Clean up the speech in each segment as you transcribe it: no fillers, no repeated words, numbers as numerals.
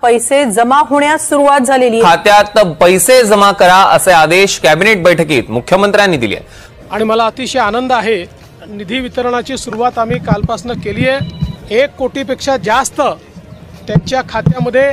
पैसे जमा होण्यास सुरुवात झालेली आहे। खात्यात पैसे जमा करा असे आदेश कॅबिनेट बैठकीत मुख्यमंत्र्यांनी दिले आणि मला अतिशय आनंद आहे। निधी वितरणाची सुरुवात आम्ही कालपासून केली आहे। 1 कोटीपेक्षा जास्त त्यांच्या खात्यामध्ये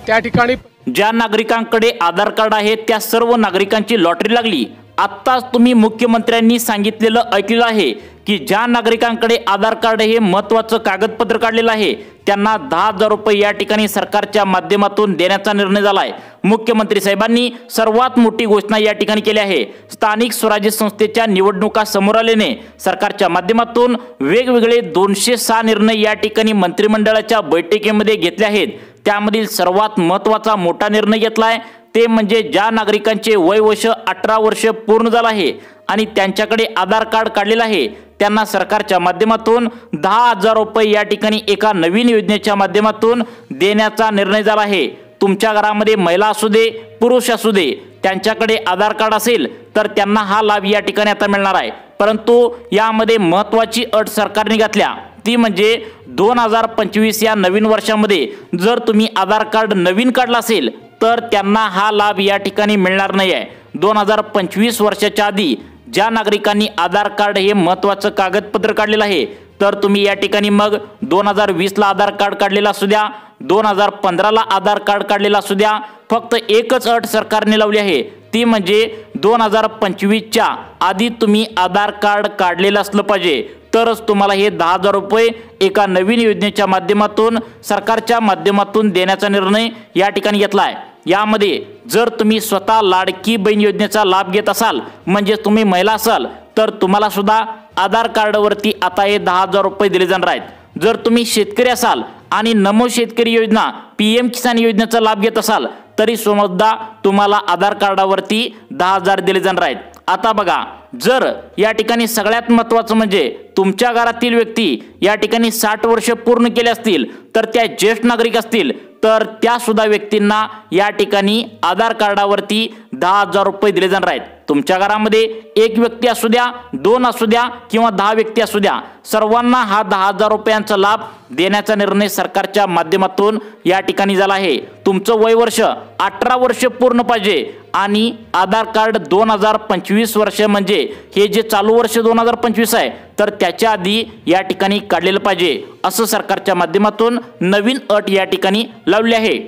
त्या ठिकाणी ज्या नागरिकांकडे आधार कार्ड आहे त्या सर्व नागरिकांची लॉटरी लागली। आत्ताच तुम्ही मुख्यमंत्र्यांनी सांगितलेलं ऐकलं आहे की ज्या नागरिकांकडे आधार कार्ड हे महत्त्वाचं कागदपत्र काढलेलं आहे त्यांना 10,000 रुपये या ठिकाणी सरकारच्या माध्यमातून देण्याचा निर्णय झालाय। मुख्यमंत्री साहेबांनी सर्वात मोठी घोषणा या ठिकाणी केली आहे। स्थानिक स्वराज्य संस्थेच्या निवडणुका समोर आल्याने सरकारच्या माध्यमातून वेगवेगळे 206 निर्णय या ठिकाणी मंत्रिमंडळाच्या बैठकीमध्ये घेतले आहेत। त्यामधील सर्वात महत्त्वाचा मोठा निर्णय घेतलाय ते म्हणजे ज्या नागरिकांचे वय वर्ष 18 वर्ष पूर्ण झालं आहे आणि त्यांच्याकडे आधार कार्ड काढलेलं आहे त्यांना सरकारच्या माध्यमातून 10,000 रुपये या ठिकाणी एका नवीन योजनेच्या माध्यमातून देण्याचा निर्णय झाला आहे। तुमच्या घरामध्ये महिला असू दे पुरुष असू दे त्यांच्याकडे आधार कार्ड असेल तर त्यांना हा लाभ या ठिकाणी आता मिळणार आहे। परंतु यामध्ये महत्त्वाची अट सरकारने घातल्या ती म्हणजे 2025 या नवीन वर्षामध्ये जर तुम्ही आधार कार्ड नवीन काढला असेल तर त्यांना हा लाभ या ठिकाणी मिळणार नाही आहे। 2025 वर्षाच्या आधी ज्या नागरिकांनी आधार कार्ड हे महत्त्वाचं कागदपत्र काढलेलं आहे तर तुम्ही या ठिकाणी मग 2020 ला आधार कार्ड काढलेला असू द्या 2015 ला आधार कार्ड काढलेला असू द्या फक्त एकच अट सरकारने लावली आहे ती म्हणजे 2025 च्या आधी तुम्ही आधार कार्ड काढलेलं असलं पाहिजे तरच तुम्हाला हे 10,000 रुपये एका नवीन योजनेच्या माध्यमातून सरकारच्या माध्यमातून देण्याचा निर्णय या ठिकाणी घेतला आहे। यामध्ये जर तुम्ही स्वतः लाडकी बहीण योजनेचा लाभ घेत असाल म्हणजे तुम्ही महिला असाल तर तुम्हाला सुद्धा आधार कार्डवरती आता हे 10,000 रुपये दिले जाणार आहेत। जर तुम्ही शेतकरी असाल आणि नमो शेतकरी योजना PM किसान योजनेचा लाभ घेत असाल तरी सुद्धा तुम्हाला आधार कार्डावरती 10,000 दिले जाणार आहेत। आता बघा जर या ठिकाणी सगळ्यात महत्त्वाचं म्हणजे तुमच्या घरातील व्यक्ती या ठिकाणी 60 वर्ष पूर्ण केले असतील तर त्या ज्येष्ठ नागरिक असतील तर त्या सुद्धा व्यक्तींना या ठिकाणी आधार कार्डावरती 10,000 रुपये दिले जाणार आहेत। तुमच्या घरामध्ये 1 व्यक्ती असू द्या 2 असू द्या किंवा 10 व्यक्ती असू द्या सर्वांना हा 10,000 रुपयांचा लाभ देण्याचा निर्णय सरकारच्या माध्यमातून या ठिकाणी झाला आहे। तुमचं वय वर्ष 18 वर्ष पूर्ण पाहिजे आणि आधार कार्ड 2025 वर्ष म्हणजे हे जे चालू वर्ष 2025 आहे तर त्याच्या आधी या ठिकाणी काढलेलं पाहिजे असं सरकारच्या माध्यमातून नवीन अट या ठिकाणी लावली आहे।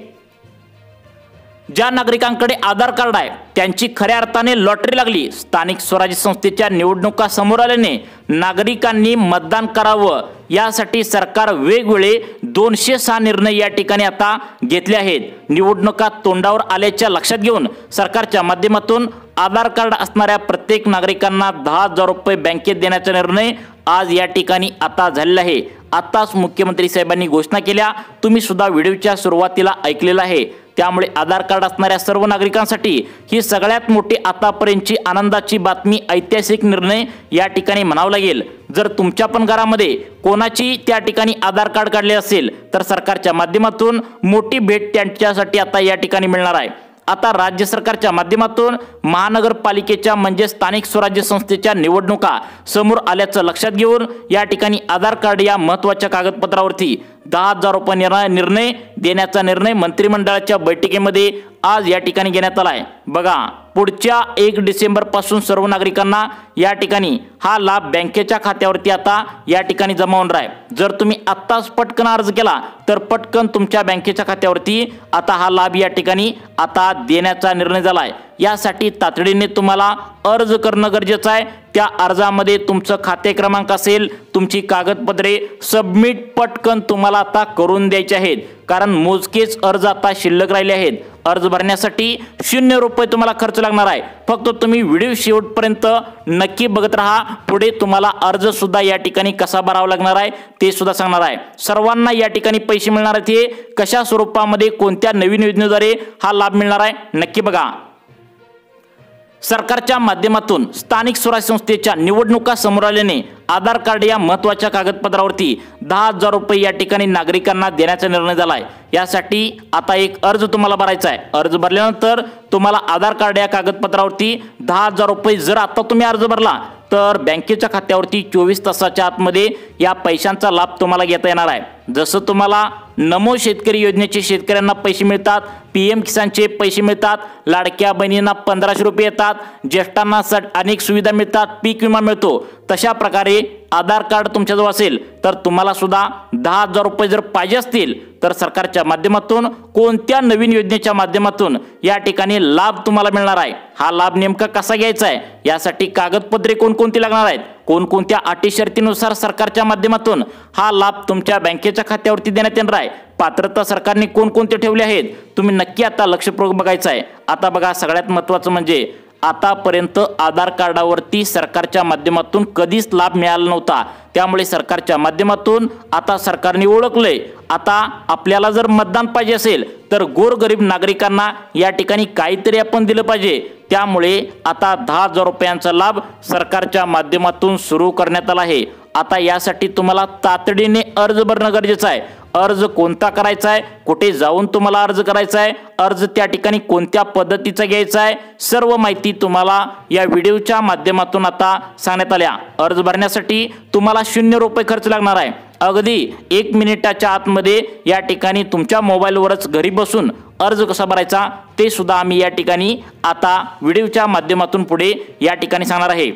ज्या नागरिकांकडे आधार कार्ड आहे त्यांची खऱ्या अर्थाने लॉटरी लागली। स्थानिक स्वराज्य संस्थेच्या निवडणुका समोर आल्याने नागरिकांनी मतदान करावं यासाठी सरकार वेगवेगळे 206 निर्णय या ठिकाणी आता घेतले आहेत। निवडणुका तोंडावर आल्याच्या लक्षात घेऊन सरकारच्या माध्यमातून आधार कार्ड असणाऱ्या प्रत्येक नागरिकांना 10,000 रुपये बँकेत देण्याचा निर्णय आज या ठिकाणी आता झालेला आहे। आताच मुख्यमंत्री साहेबांनी घोषणा केल्या तुम्ही सुद्धा व्हिडिओच्या सुरुवातीला ऐकलेलं आहे। त्यामुळे आधार कार्ड असणाऱ्या सर्व नागरिकांसाठी ही सगळ्यात मोठी आतापर्यंतची आनंदाची बातमी ऐतिहासिक निर्णय या ठिकाणी म्हणावं लागेल। जर तुमच्या पण घरामध्ये कोणाची त्या ठिकाणी आधार कार्ड काढले असेल तर सरकारच्या माध्यमातून मोठी भेट त्यांच्यासाठी आता या ठिकाणी मिळणार आहे। आता राज्य सरकारच्या माध्यमातून महानगरपालिकेच्या म्हणजे स्थानिक स्वराज्य संस्थेच्या निवडणुका समोर आल्याचं लक्षात घेऊन या ठिकाणी आधार कार्ड या महत्त्वाच्या कागदपत्रावरती 10,000 रुपये निर्णय देण्याचा निर्णय मंत्रिमंडळाच्या बैठकीमध्ये आज या ठिकाणी घेण्यात आला आहे। बघा पुढच्या 1 डिसेंबर पासून सर्व नागरिकांना या ठिकाणी हा लाभ बँकेच्या खात्यावरती आता या ठिकाणी जमा होणार आहे। जर तुम्ही आत्ताच पटकन अर्ज केला तर पटकन तुमच्या बँकेच्या खात्यावरती आता हा लाभ या ठिकाणी आता देण्याचा निर्णय झाला आहे। यासाठी तातडीने तुम्हाला अर्ज करणं गरजेचं आहे। त्या अर्जामध्ये तुमचं खाते क्रमांक असेल तुमची कागदपत्रे सबमिट पटकन तुम्हाला आता करून द्यायचे आहेत कारण मोजकेच अर्ज आता शिल्लक राहिले आहेत। अर्ज भरण्यासाठी 0 रुपये तुम्हाला खर्च लागणार आहे। फक्त तुम्ही व्हिडिओ शेवटपर्यंत नक्की बघत राहा। पुढे तुम्हाला अर्ज सुद्धा या ठिकाणी कसा भरावा लागणार आहे ते सुद्धा सांगणार आहे। सर्वांना या ठिकाणी पैसे मिळणार आहेत हे कशा स्वरूपामध्ये कोणत्या नवीन योजनेद्वारे हा लाभ मिळणार आहे नक्की बघा। सरकारच्या माध्यमातून स्थानिक स्वराज्य संस्थेच्या निवडणुका समोर आल्याने आधार कार्ड या महत्त्वाच्या कागदपत्रावरती 10,000 रुपये या ठिकाणी नागरिकांना देण्याचा निर्णय झाला आहे। यासाठी आता एक अर्ज तुम्हाला भरायचा आहे। अर्ज भरल्यानंतर तुम्हाला आधार कार्ड या कागदपत्रावरती 10,000 रुपये जर आता तुम्ही अर्ज भरला तर बँकेच्या खात्यावरती 24 तासाच्या आतमध्ये या पैशांचा लाभ तुम्हाला घेता येणार आहे। जसं तुम्हाला नमो शेतकरी योजनेचे शेतकऱ्यांना पैसे मिळतात, PM किसानचे पैसे मिळतात, लाडक्या बहिणींना 1500 रुपये येतात, ज्येष्ठांना अनेक सुविधा मिळतात, पीक विमा मिळतो, तशा प्रकारे आधार कार्ड तुमच्याजवळ असेल तर तुम्हाला सुद्धा 10,000 रुपये जर पाहिजे असतील तर सरकारच्या माध्यमातून कोणत्या नवीन योजनेच्या माध्यमातून या ठिकाणी लाभ तुम्हाला मिळणार आहे। हा लाभ नेमका कसा घ्यायचा आहे, यासाठी कागदपत्रे कोणकोणती लागणार आहेत, कोणकोणत्या अटी शर्तीनुसार सरकारच्या माध्यमातून हा लाभ तुमच्या बँकेच्या खात्यावरती देण्यात येणार आहे, पात्रता सरकारने कोणकोणते ठेवले आहेत, तुम्ही नक्की आता लक्षपूर्वक बघायचं आहे। आता बघा, सगळ्यात महत्त्वाचं म्हणजे आतापर्यंत आधार कार्डावरती सरकारच्या माध्यमातून कधीच लाभ मिळाला नव्हता, त्यामुळे सरकारच्या माध्यमातून आता सरकारने ओळखलंय आता आपल्याला जर मतदान पाहिजे असेल तर गोरगरीब नागरिकांना या ठिकाणी काहीतरी आपण दिलं पाहिजे, त्यामुळे आता 10,000 रुपयांचा लाभ सरकारच्या माध्यमातून सुरू करण्यात आला आहे। आता यासाठी तुम्हाला तातडीने अर्ज भरणं गरजेचं आहे। अर्ज कोणता करायचा आहे, कुठे जाऊन तुम्हाला अर्ज करायचा आहे, अर्ज त्या ठिकाणी कोणत्या पद्धतीचा घ्यायचा आहे, सर्व माहिती तुम्हाला या व्हिडिओच्या माध्यमातून आता सांगण्यात आल्या। अर्ज भरण्यासाठी तुम्हाला 0 रुपये खर्च लागणार आहे। अगदी 1 मिनिटाच्या आतमध्ये या ठिकाणी तुमच्या मोबाईलवरच घरी बसून अर्ज कसा भरायचा ते सुद्धा आम्ही या ठिकाणी आता व्हिडिओच्या माध्यमातून पुढे या ठिकाणी सांगणार आहे।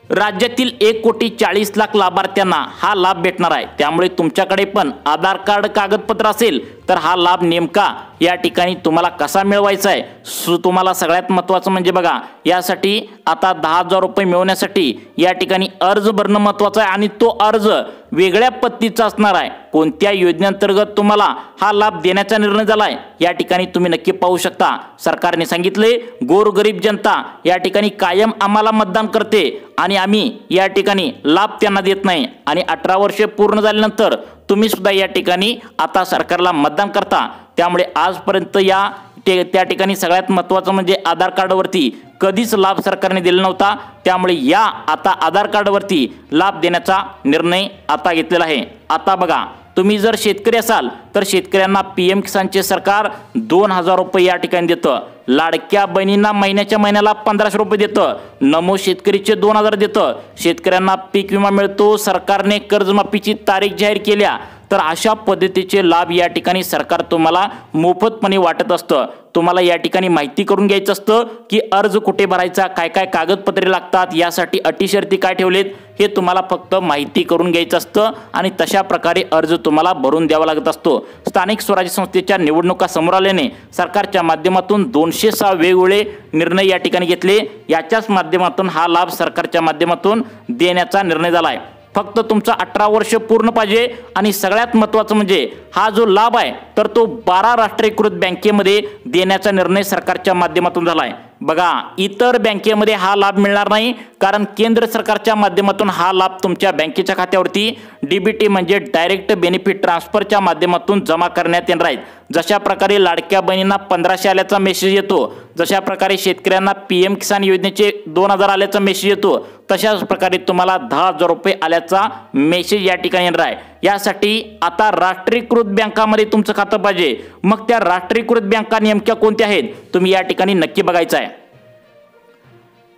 राज्यातील 1,40,00,000 लाभार्थ्यांना हा लाभ भेटणार आहे, त्यामुळे तुमच्याकडे पण आधार कार्ड कागदपत्र असेल तर हा लाभ नेमका या ठिकाणी तुम्हाला कसा मिळवायचा आहे तुम्हाला सगळ्यात महत्त्वाचं म्हणजे बघा, यासाठी आता 10,000 रुपये मिळवण्यासाठी या ठिकाणी अर्ज भरणं महत्त्वाचं आहे आणि तो अर्ज वेगळ्या पद्धतीचा असणार आहे। कोणत्या योजनेअंतर्गत तुम्हाला हा लाभ देण्याचा निर्णय झाला आहे या ठिकाणी तुम्ही नक्की पाहू शकता। सरकारने सांगितले गोरगरीब जनता या ठिकाणी कायम आम्हाला मतदान करते आणि आम्ही या ठिकाणी लाभ त्यांना देत नाही आणि 18 वर्षे पूर्ण झाल्यानंतर तुम्ही सुद्धा या ठिकाणी आता सरकारला मतदान करता, त्यामुळे आजपर्यंत त्या ठिकाणी सगळ्यात महत्त्वाचं म्हणजे आधार कार्डवरती कधीच लाभ सरकारने दिला नव्हता, त्यामुळे या आता आधार कार्डवरती लाभ देण्याचा निर्णय आता घेतलेला आहे। आता बघा, तुम्ही जर शेतकरी असाल तर शेतकऱ्यांना PM किसानचे सरकार 2,000 रुपये या ठिकाणी देतं, लाडक्या बहिणींना महिन्याच्या महिन्याला 1500 रुपये देतं, नमो शेतकरीचे 2,000 देतं, शेतकऱ्यांना पीक विमा मिळतो, सरकारने कर्जमाफीची तारीख जाहीर केल्या, तर अशा पद्धतीचे लाभ या ठिकाणी सरकार तुम्हाला मोफतपणे वाटत असतं। तुम्हाला या ठिकाणी माहिती करून घ्यायचं असतं की अर्ज कुठे भरायचा, काय काय कागदपत्रे लागतात, यासाठी अटी शर्ती काय ठेवलेत हे तुम्हाला फक्त माहिती करून घ्यायचं असतं आणि तशा प्रकारे अर्ज तुम्हाला भरून द्यावा लागत असतो। स्थानिक स्वराज्य संस्थेच्या निवडणुका समोर आल्याने सरकारच्या माध्यमातून 206 वेगवेगळे निर्णय या ठिकाणी घेतले, याच्याच माध्यमातून हा लाभ सरकारच्या माध्यमातून देण्याचा निर्णय झाला आहे। फक्त तुमचा 18 वर्ष पूर्ण पाहिजे आणि सगळ्यात महत्त्वाचं म्हणजे हा जो लाभ आहे तर तो 12 राष्ट्रीयकृत बँकेमध्ये देण्याचा निर्णय सरकारच्या माध्यमातून झाला आहे। बघा, इतर बँकेमध्ये हा लाभ मिळणार नाही, कारण केंद्र सरकारच्या माध्यमातून हा लाभ तुमच्या बँकेच्या खात्यावरती DBT म्हणजे डायरेक्ट बेनिफिट ट्रान्सफरच्या माध्यमातून जमा करण्यात येणार आहेत। जशा प्रकारे लाडक्या बहिणींना 1500 आल्याचा मेसेज येतो, जशा प्रकारे शेतकऱ्यांना PM किसान योजनेचे 2,000 आल्याचा मेसेज येतो, तशाच प्रकारे तुम्हाला 10,000 रुपये आल्याचा मेसेज या ठिकाणी येणार आहे। यासाठी आता राष्ट्रीयकृत बँकामध्ये तुमचं खातं पाहिजे। मग त्या राष्ट्रीयकृत बँका नेमक्या कोणत्या आहेत तुम्ही या ठिकाणी नक्की बघायचं आहे।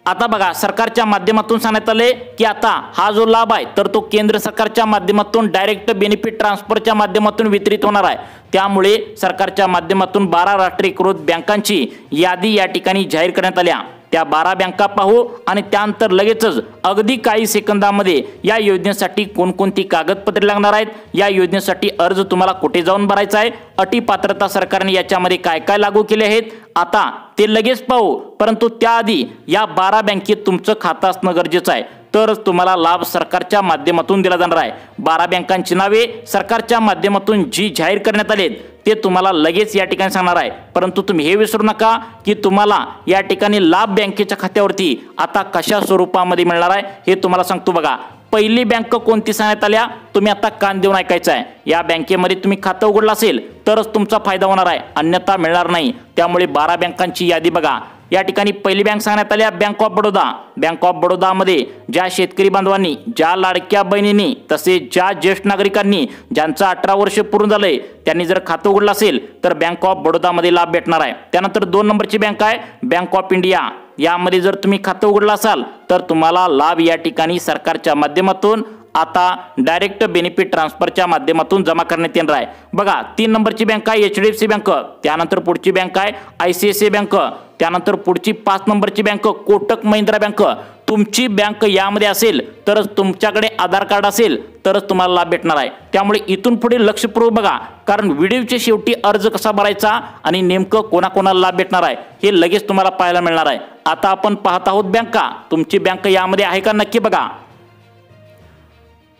आता बघा, सरकारच्या माध्यमातून सांगण्यात आले की आता हा जो लाभ आहे तर तो केंद्र सरकारच्या माध्यमातून डायरेक्ट बेनिफिट ट्रान्सफरच्या माध्यमातून वितरित होणार आहे, त्यामुळे सरकारच्या माध्यमातून 12 राष्ट्रीयकृत बँकांची यादी या ठिकाणी जाहीर करण्यात आल्या। त्या 12 बँका पाहू आणि त्यानंतर लगेचच अगदी काही सेकंदामध्ये या योजनेसाठी कोणकोणती कागदपत्रे लागणार आहेत, या योजनेसाठी अर्ज तुम्हाला कुठे जाऊन भरायचा आहे, अटी पात्रता सरकारने याच्यामध्ये काय काय लागू केले आहेत आता ते लगेच पाहू। परंतु त्याआधी या 12 बँकेत तुमचं खातं असणं गरजेचं आहे, तरच तुम्हाला लाभ सरकारच्या माध्यमातून दिला जाणार आहे। 12 बँकांची नावे सरकारच्या माध्यमातून जी जाहीर करण्यात आलीत ते तुम्हाला लगेच या ठिकाणी सांगणार आहे। परंतु तुम्ही हे विसरू नका की तुम्हाला या ठिकाणी लाभ बँकेच्या खात्यावरती आता कशा स्वरूपामध्ये मिळणार आहे हे तुम्हाला सांगतो। बघा, पहिली बँक कोणती सांगण्यात आल्या तुम्ही आता कान देऊन ऐकायचं आहे। या बँकेमध्ये तुम्ही खातं उघडलं असेल तरच तुमचा फायदा होणार आहे, अन्यथा मिळणार नाही। त्यामुळे 12 बँकांची यादी बघा। या ठिकाणी पहिली बँक सांगण्यात आली bank of Baroda. Bank of बडोदामध्ये ज्या शेतकरी बांधवांनी, ज्या लाडक्या बहिणींनी, तसेच ज्या ज्येष्ठ नागरिकांनी ज्यांचं 18 वर्ष पूर्ण झालंय त्यांनी जर खातं उघडलं असेल तर बँक ऑफ बडोदामध्ये लाभ भेटणार आहे। त्यानंतर 2 नंबरची बँक आहे बँक ऑफ इंडिया। यामध्ये जर तुम्ही खातं उघडलं असाल तर तुम्हाला लाभ या ठिकाणी सरकारच्या माध्यमातून आता डायरेक्ट बेनिफिट ट्रान्सफरच्या माध्यमातून जमा करण्यात येणार आहे। बघा 3 नंबरची बँक आहे HDFC बँक, त्यानंतर पुढची बँक आहे ICICI बँक, त्यानंतर पुढची 5 नंबरची बँक कोटक महिंद्रा बँक। तुमची बँक यामध्ये असेल तरच तुमच्याकडे आधार कार्ड असेल तरच तुम्हाला लाभ भेटणार आहे। त्यामुळे इथून पुढे लक्षपूर्वक बघा, कारण व्हिडिओच्या शेवटी अर्ज कसा भरायचा आणि नेमकं कोणाकोणाला लाभ भेटणार आहे हे लगेच तुम्हाला पाहायला मिळणार आहे। आता आपण पाहत आहोत बँका, तुमची बँक यामध्ये आहे का नक्की बघा।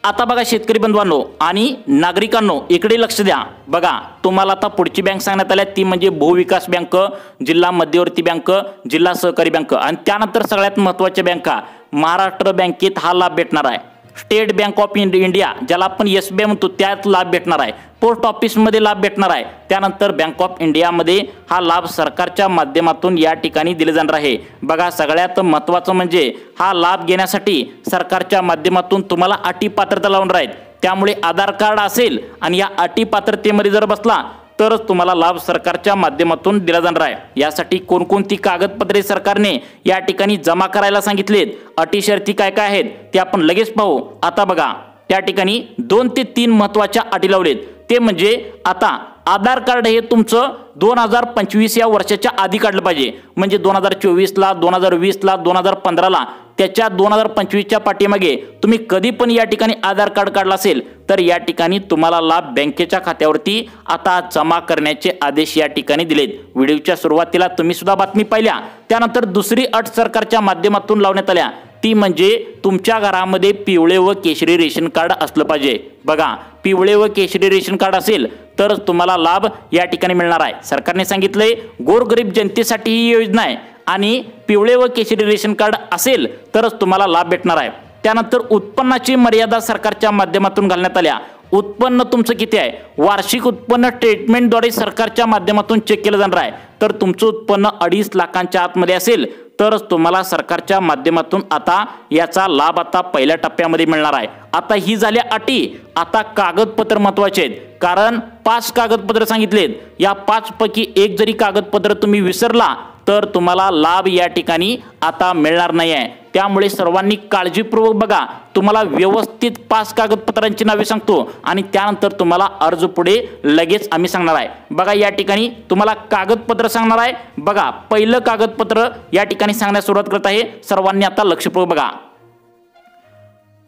आता बघा शेतकरी बंधवांनो आणि नागरिकांनो इकडे लक्ष द्या। बघा तुम्हाला आता पुढची बँक सांगण्यात आली ती म्हणजे भूविकास बँक, जिल्हा मध्यवर्ती बँक, जिल्हा सहकारी बँक आणि त्यानंतर सगळ्यात महत्त्वाच्या बँका महाराष्ट्र बँकेत हा लाभ भेटणार आहे। स्टेट बँक ऑफ इंडिया ज्याला आपण SBI म्हणतो त्यात लाभ भेटणार आहे। पोस्ट ऑफिसमध्ये लाभ भेटणार आहे। त्यानंतर बँक ऑफ इंडियामध्ये हा लाभ सरकारच्या माध्यमातून या ठिकाणी दिले जाणार आहे। बघा सगळ्यात महत्त्वाचं म्हणजे हा लाभ घेण्यासाठी सरकारच्या माध्यमातून तुम्हाला अटी पात्रता लावणार आहेत। त्यामुळे आधार कार्ड असेल आणि या अटी पात्रतेमध्ये जर बसला तरच तुम्हाला लाभ सरकारच्या माध्यमातून दिला जाणार आहे। यासाठी कोणकोणती कागदपत्रे सरकारने या ठिकाणी जमा करायला सांगितलेत, अटी शर्ती काय काय आहेत ते आपण लगेच पाहू। आता बघा त्या ठिकाणी 2 ते 3 महत्त्वाच्या अटी लावलेत, ते म्हणजे आता आधार कार्ड हे तुमचं 2025 या वर्षाच्या आधी काढलं पाहिजे, म्हणजे 2024 ला, 2020 ला, 2015 ला, त्याच्या 2025च्या पाठीमागे तुम्ही कधी पण या ठिकाणी आधार कार्ड काढला असेल तर या ठिकाणी तुम्हाला लाभ बँकेच्या खात्यावरती आता जमा करण्याचे आदेश या ठिकाणी दिलेत। व्हिडिओच्या सुरुवातीला तुम्ही सुद्धा बातमी पाहिल्या। त्यानंतर दुसरी अट सरकारच्या माध्यमातून लावण्यात आल्या ती म्हणजे तुमच्या घरामध्ये पिवळे व केशरी रेशन कार्ड असलं पाहिजे। बघा पिवळे व केशरी रेशन कार्ड असेल तरच तुम्हाला लाभ या ठिकाणी मिळणार आहे। सरकारने सांगितलंय गोरगरीब जनतेसाठी ही योजना आहे आणि पिवळे व केशरी रेशन कार्ड असेल तरच तुम्हाला लाभ भेटणार आहे। त्यानंतर उत्पन्नाची मर्यादा सरकारच्या माध्यमातून घालण्यात आल्या। उत्पन्न तुमचं किती आहे, वार्षिक उत्पन्न स्टेटमेंटद्वारे सरकारच्या माध्यमातून चेक केलं जाणार आहे। तर तुमचं उत्पन्न 2.5 लाखांच्या आतमध्ये असेल तरच तुम्हाला सरकारच्या माध्यमातून आता याचा लाभ आता पहिल्या टप्प्यामध्ये मिळणार आहे। आता ही झाल्या अटी। आता कागदपत्र महत्त्वाचे आहेत, कारण 5 कागदपत्र सांगितलेत। या 5 पैकी एक जरी कागदपत्र तुम्ही विसरला तर तुम्हाला लाभ या ठिकाणी आता मिळणार नाही आहे। त्यामुळे सर्वांनी काळजीपूर्वक बघा, तुम्हाला व्यवस्थित 5 कागदपत्रांची नावे सांगतो आणि त्यानंतर तुम्हाला अर्ज पुढे लगेच आम्ही सांगणार आहे। बघा या ठिकाणी तुम्हाला कागदपत्र सांगणार आहे। बघा पहिलं कागदपत्र या ठिकाणी सांगण्यास सुरुवात करत आहे, सर्वांनी आता लक्षपूर्वक बघा।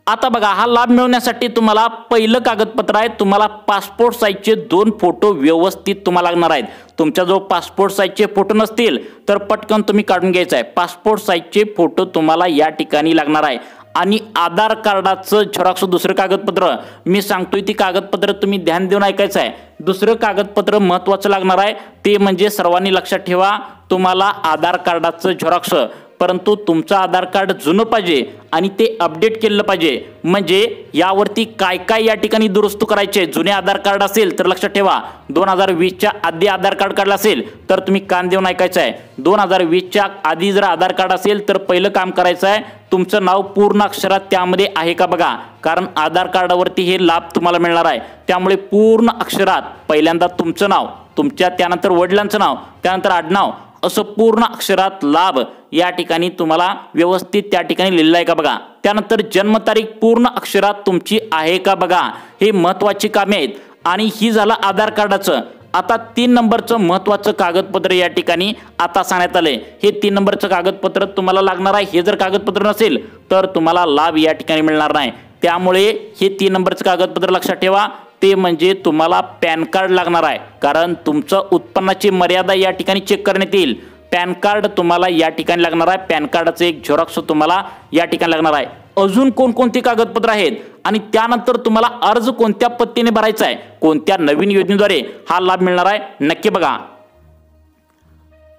आता बघा हा लाभ मिळवण्यासाठी तुम्हाला पहिलं कागदपत्र आहे, तुम्हाला पासपोर्ट साईजचे 2 फोटो व्यवस्थित तुम्हाला लागणार आहेत। तुमच्याजवळ पासपोर्ट साईजचे फोटो नसतील तर पटकन तुम्ही काढून घ्यायचं आहे। पासपोर्ट साईजचे फोटो तुम्हाला या ठिकाणी लागणार आहे आणि आधार कार्डाचं झेरॉक्स दुसरं कागदपत्र मी सांगतोय ती कागदपत्र तुम्ही ध्यान देऊन ऐकायचं आहे। दुसरं कागदपत्र महत्त्वाचं लागणार आहे ते म्हणजे सर्वांनी लक्षात ठेवा, तुम्हाला आधार कार्डाचं झेरॉक्स, परंतु तुमचं आधार कार्ड जुनं पाहिजे आणि ते अपडेट केलं पाहिजे। म्हणजे यावरती काय काय या ठिकाणी दुरुस्त करायचे, जुने आधार कार्ड असेल तर लक्षात ठेवा 2020च्या आधी आधार कार्ड काढलं असेल तर तुम्ही कान देऊन ऐकायचं आहे। 2020च्या आधी जर आधार कार्ड असेल तर पहिलं काम करायचं आहे, तुमचं नाव पूर्ण अक्षरात त्यामध्ये आहे का बघा, कारण आधार कार्डावरती हे लाभ तुम्हाला मिळणार आहे। त्यामुळे पूर्ण अक्षरात पहिल्यांदा तुमचं नाव, तुमच्या त्यानंतर वडिलांचं नाव, त्यानंतर आडनाव असं पूर्ण अक्षरात लाभ या ठिकाणी तुम्हाला व्यवस्थित त्या ठिकाणी लिहिलं आहे का बघा। त्यानंतर जन्मतारीख पूर्ण अक्षरात तुमची आहे का बघा, हे महत्त्वाची कामे आहेत। आणि ही झालं आधार कार्डाचं। आता 3 नंबरचं महत्त्वाचं कागदपत्र या ठिकाणी आता सांगण्यात आलंय, हे 3 नंबरचं कागदपत्र तुम्हाला लागणार आहे। हे जर कागदपत्र नसेल तर तुम्हाला लाभ या ठिकाणी मिळणार नाही। त्यामुळे हे 3 नंबरचं कागदपत्र लक्षात ठेवा, ते म्हणजे तुम्हाला पॅन कार्ड लागणार आहे, कारण तुमचं उत्पन्नाची मर्यादा या ठिकाणी चेक करण्यात येईल। पॅन कार्ड तुम्हाला या ठिकाणी लागणार आहे, पॅन कार्डाचं एक झेरॉक्स तुम्हाला या ठिकाणी लागणार आहे। अजून कोणकोणती कागदपत्र आहेत आणि त्यानंतर तुम्हाला अर्ज कोणत्या पद्धतीने भरायचा आहे, कोणत्या नवीन योजनेद्वारे हा लाभ मिळणार आहे नक्की बघा।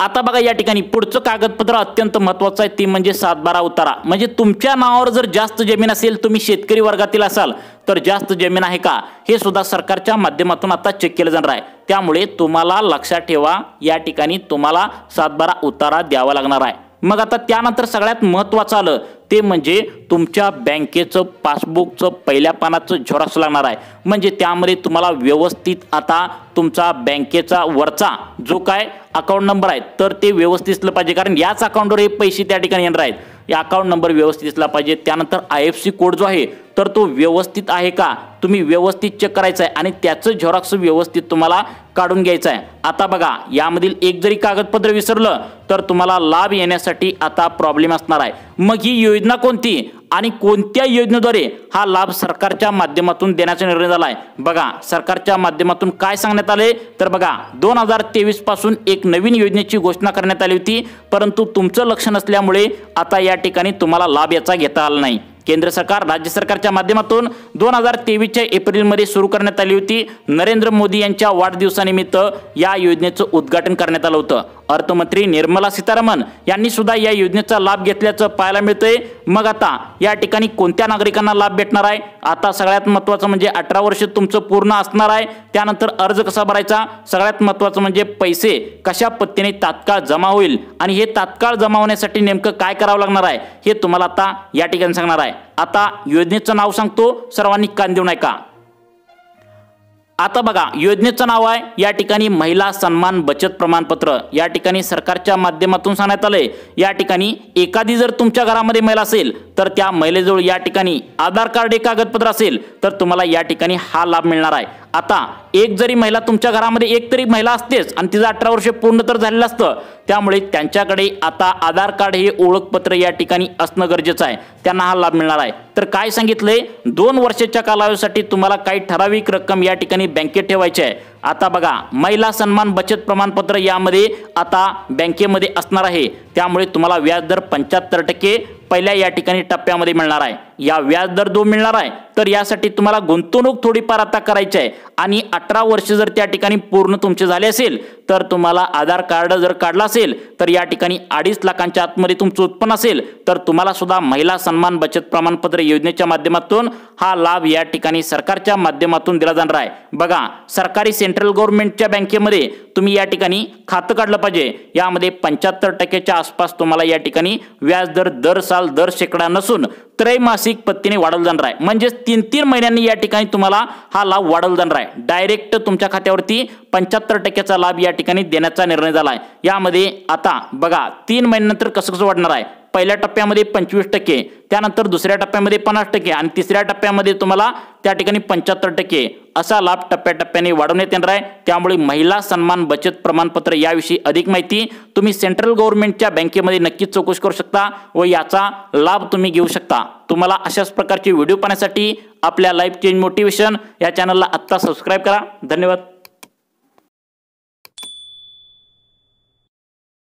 आता बघा या ठिकाणी पुढचं कागदपत्र अत्यंत महत्त्वाचं आहे, ते म्हणजे 7/12 उतारा। म्हणजे तुमच्या नावावर जर जास्त जमीन असेल, तुम्ही शेतकरी वर्गातील असाल तर जास्त जमीन आहे का हे सुद्धा सरकारच्या माध्यमातून आता चेक केलं जाणार आहे। त्यामुळे तुम्हाला लक्षात ठेवा या ठिकाणी तुम्हाला 7/12 उतारा द्यावा लागणार आहे। मग आता त्यानंतर सगळ्यात महत्त्वाचं आलं ते म्हणजे तुमच्या बँकेचं पासबुकचं पहिल्या पानाचं झेरॉक्स लागणार आहे। म्हणजे त्यामध्ये तुम्हाला व्यवस्थित आता तुमचा बँकेचा वरचा जो काय अकाउंट नंबर आहे तर ते व्यवस्थित असलं पाहिजे, कारण याच अकाउंटवर हे पैसे त्या ठिकाणी येणार आहेत। या अकाउंट नंबर व्यवस्थित असला पाहिजे। त्यानंतर IFSC कोड जो आहे तर तो व्यवस्थित आहे का तुम्ही व्यवस्थित चेक करायचं आहे आणि त्याचं झेरॉक्स व्यवस्थित तुम्हाला काढून घ्यायचं आहे। आता बघा यामधील एक जरी कागदपत्र विसरलं तर तुम्हाला लाभ येण्यासाठी आता प्रॉब्लेम असणार आहे। मग ही योजना कोणती आणि कोणत्या योजनेद्वारे हा लाभ सरकारच्या माध्यमातून देण्याचा निर्णय झाला आहे? बघा सरकारच्या माध्यमातून काय सांगण्यात आले तर बघा 2023 पासून एक नवीन योजनेची घोषणा करण्यात आली होती, परंतु तुमचं लक्ष नसल्यामुळे आता या ठिकाणी तुम्हाला लाभ याचा घेता आला नाही। केंद्र सरकार राज्य सरकारच्या माध्यमातून 2023च्या एप्रिलमध्ये सुरू करण्यात आली होती। नरेंद्र मोदी यांच्या वाढदिवसानिमित्त या योजनेचं उद्घाटन करण्यात आलं होतं। अर्थमंत्री निर्मला सीतारामन यांनी सुद्धा या योजनेचा लाभ घेतल्याचं पाहायला मिळतंय। मग आता या ठिकाणी कोणत्या नागरिकांना लाभ भेटणार आहे? आता सगळ्यात महत्त्वाचं म्हणजे 18 वर्ष तुमचं पूर्ण असणार आहे। त्यानंतर अर्ज कसा भरायचा, सगळ्यात महत्त्वाचं म्हणजे पैसे कशा पद्धतीने तात्काळ जमा होईल आणि हे तात्काळ जमा होण्यासाठी नेमकं काय करावं लागणार आहे हे तुम्हाला आता या ठिकाणी सांगणार आहे। आता योजनेचं नाव सांगतो, सर्वांनी कान देऊ नका। आता बघा योजनेचं नाव आहे या ठिकाणी महिला सन्मान बचत प्रमाणपत्र। या ठिकाणी सरकारच्या माध्यमातून सांगण्यात आलंय या ठिकाणी एखादी जर तुमच्या घरामध्ये महिला असेल तर त्या महिलेजवळ या ठिकाणी आधार कार्ड हे कागदपत्र असेल तर तुम्हाला या ठिकाणी हा लाभ मिळणार आहे। आता एक जरी महिला तुमच्या घरामध्ये एक तरी महिला असतेच आणि तिचं 18 वर्ष पूर्ण तर झालेलं असतं, त्यामुळे त्यांच्याकडे आता आधार कार्ड हे ओळखपत्र या ठिकाणी असणं गरजेचं आहे, त्यांना हा लाभ मिळणार आहे। तर काय सांगितलंय 2 वर्षाच्या कालावधीसाठी तुम्हाला काही ठराविक रक्कम या ठिकाणी बँकेत ठेवायची आहे। आता बघा महिला सन्मान बचत प्रमाणपत्र यामध्ये आता बँकेमध्ये असणार आहे, त्यामुळे तुम्हाला व्याजदर 75% पहिल्या या ठिकाणी टप्प्यामध्ये मिळणार आहे। या व्याजदर जो मिळणार आहे तर यासाठी तुम्हाला गुंतवणूक थोडीफार आता करायची आहे आणि 18 वर्ष जर त्या ठिकाणी पूर्ण तुमचे झाले असेल तर तुम्हाला आधार कार्ड जर काढला असेल तर या ठिकाणी 2.5 लाखांच्या आतमध्ये तुमचं उत्पन्न असेल तर तुम्हाला सुद्धा महिला सन्मान बचत प्रमाणपत्र योजनेच्या माध्यमातून हा लाभ या ठिकाणी सरकारच्या माध्यमातून दिला जाणार आहे। बघा सरकारी सेंट्रल गव्हर्नमेंटच्या बँकेमध्ये तुम्ही या ठिकाणी खातं काढलं पाहिजे। यामध्ये 75%च्या आसपास तुम्हाला या ठिकाणी व्याजदर दर साल दर शेकडा नसून त्रैमासिक पद्धतीने वाढवला जाणार आहे। म्हणजे 3-3 महिन्यांनी या ठिकाणी तुम्हाला हा लाभ वाढवला जाणार आहे। डायरेक्ट तुमच्या खात्यावरती 75%चा लाभ या ठिकाणी देण्याचा निर्णय झाला आहे। यामध्ये आता बघा 3 महिन्यानंतर कसं वाढणार आहे। पहिल्या टप्प्यामध्ये 25%, त्यानंतर दुसऱ्या टप्प्यामध्ये 50% आणि तिसऱ्या टप्प्यामध्ये तुम्हाला त्या ठिकाणी 75% असा लाभ टप्प्याटप्प्याने वाढवण्यात येणार आहे। त्यामुळे महिला सन्मान बचत प्रमाणपत्र याविषयी अधिक माहिती तुम्ही सेंट्रल गव्हर्नमेंटच्या बँकेमध्ये नक्कीच चौकशी करू शकता व याचा लाभ तुम्ही घेऊ शकता। तुम्हाला अशाच प्रकारचे व्हिडिओ पाहण्यासाठी आपल्या लाईफ चेंज मोटिवेशन या चॅनलला आत्ता सबस्क्राईब करा। धन्यवाद।